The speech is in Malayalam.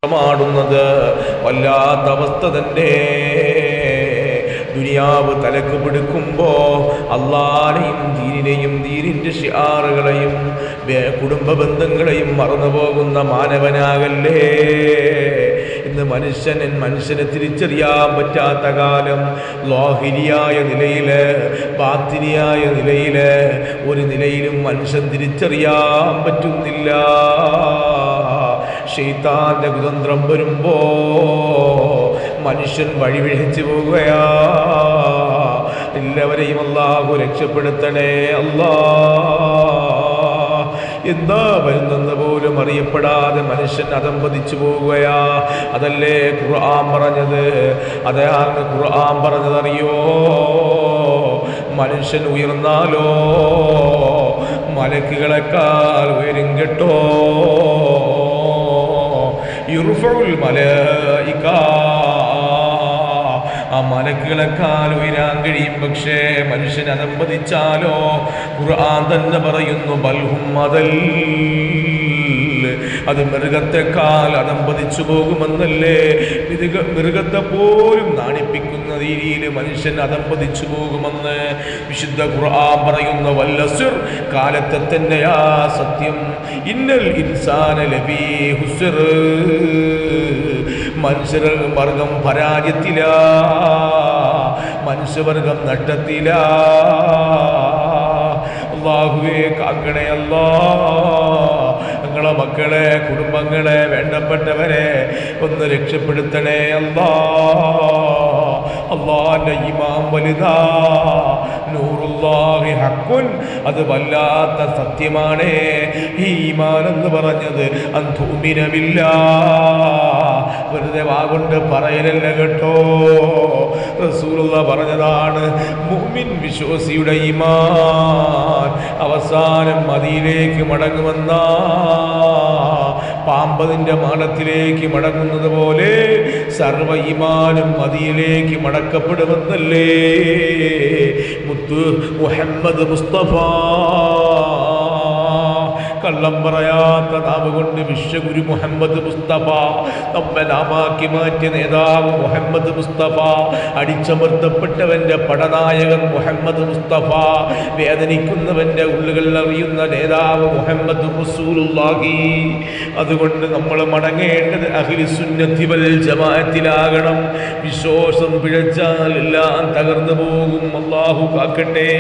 മാടുന്നത് വല്ലാത്ത അവസ്ഥ തന്നെ. ദുനിയാവ് തലക്ക് പിടിക്കുമ്പോ അള്ളാനെയും ദീനിനെയും ദീനിന്റെ ഷിആറുകളെയും കുടുംബ ബന്ധങ്ങളെയും മറന്നു പോകുന്ന മാനവനാകല്ലേ. ഇന്ന് മനുഷ്യനെ തിരിച്ചറിയാൻ പറ്റാത്ത കാലം. ലാഹിരിയായ നിലയില് ബാത്തിനിയായ നിലയില് ഒരു നിലയിലും മനുഷ്യൻ തിരിച്ചറിയാൻ പറ്റുന്നില്ല. ശൈത്താന്റെ കുതന്ത്രം വരുമ്പോ മനുഷ്യൻ വഴിപിഴച്ചു പോവുകയാ. എല്ലാവരെയും അല്ലാഹു രക്ഷപ്പെടുത്തണേ അല്ലാ. എന്താ വരുന്നെന്ന് പോലും അറിയപ്പെടാതെ മനുഷ്യൻ അധംപതിച്ചു പോവുകയാ. അതല്ലേ ഖുർആൻ പറഞ്ഞത്? അതാണ് ഖുർആൻ പറഞ്ഞതറിയോ? മനുഷ്യൻ ഉയർന്നാലോ മലക്കുകളെക്കാൾ ഉയരും കേട്ടോ. യുർഫഉൽ മലായിക, ആ മലക്കുകളെക്കാൾ ഉയരാൻ കഴിയും. പക്ഷേ മനുഷ്യൻ അധംപതിച്ചാലോ? ഖുർആൻ തന്നെ പറയുന്നു ബൽഹും അദൽ, അത് മൃഗത്തെക്കാൾ അധംപതിച്ചു പോകുമെന്നല്ലേ. മൃഗത്തെ പോലും നാണിപ്പിക്കുന്ന രീതിയിൽ മനുഷ്യൻ അധംപതിച്ചു പോകുമെന്ന് വിശുദ്ധ ഖുർആൻ പറയുന്ന വല്ലസ്ർ, കാലത്തെ തന്നെയാ സത്യം. ഇന്നൽ ഇൻസാന ലഫീ ഹുസ്ർ, മനുഷ്യവർഗം പരാജയത്തിലാ, മനുഷ്യവർഗം നഷ്ടത്തിലാ. അല്ലാഹുവേ കാക്കണേ അല്ലാ. ഞങ്ങളെ മക്കളെ, കുടുംബങ്ങളെ, വേണ്ടപ്പെട്ടവരെ ഒന്ന് രക്ഷപ്പെടുത്തണേ അല്ലാ. അല്ലാഹുവിന്റെ ഈമാൻ വലുതാ. നൂറുല്ലാഹി ഹഖുൻ, അത് വല്ലാത്ത സത്യമാണ്. ഈ ഈമാൻ എന്ന് പറഞ്ഞത് അൻതുമിന ബില്ലാഹ്, വെറുതെ വാഗൊണ്ട് പറയലല്ല കേട്ടോ. റസൂലുള്ളാഹി പറഞ്ഞതാണ് മുഅ്മിൻ വിശ്വാസിയുടെ ഈമാൻ അവസാനം മദീനയിലേക്ക് മടങ്ങുമെന്ന. പാമ്പതിൻ്റെ മാടത്തിലേക്ക് മടങ്ങുന്നത് പോലെ സർവ ഈമാനും മദീനയിലേക്ക് മടക്കപ്പെടുമെന്നല്ലേ മുത്ത് മുഹമ്മദ് മുസ്തഫ. കള്ളം പറയാത്ത നാമ കൊണ്ട് വിശ്വഗുരു മുഹമ്മദ് മുസ്തഫ, നമ്മെ നാമാക്കി മാറ്റിയ നേതാവ് മുഹമ്മദ് മുസ്തഫ, അടിച്ചമർത്തപ്പെട്ടവന്റെ പടനായകൻ മുഹമ്മദ് മുസ്തഫ, വേദനിക്കുന്നവന്റെ ഉള്ളുകൾ അറിയുന്ന നേതാവ് മുഹമ്മദ് റസൂലുള്ളാഹി. അതുകൊണ്ട് നമ്മൾ മടങ്ങേണ്ടത് അഹ്ലു സുന്നത്തി വൽ ജമാഅത്തിലാകണം. വിശ്വാസം പിഴച്ചാൽ എല്ലാം തകർന്നു പോകും. അല്ലാഹു കാക്കട്ടെ.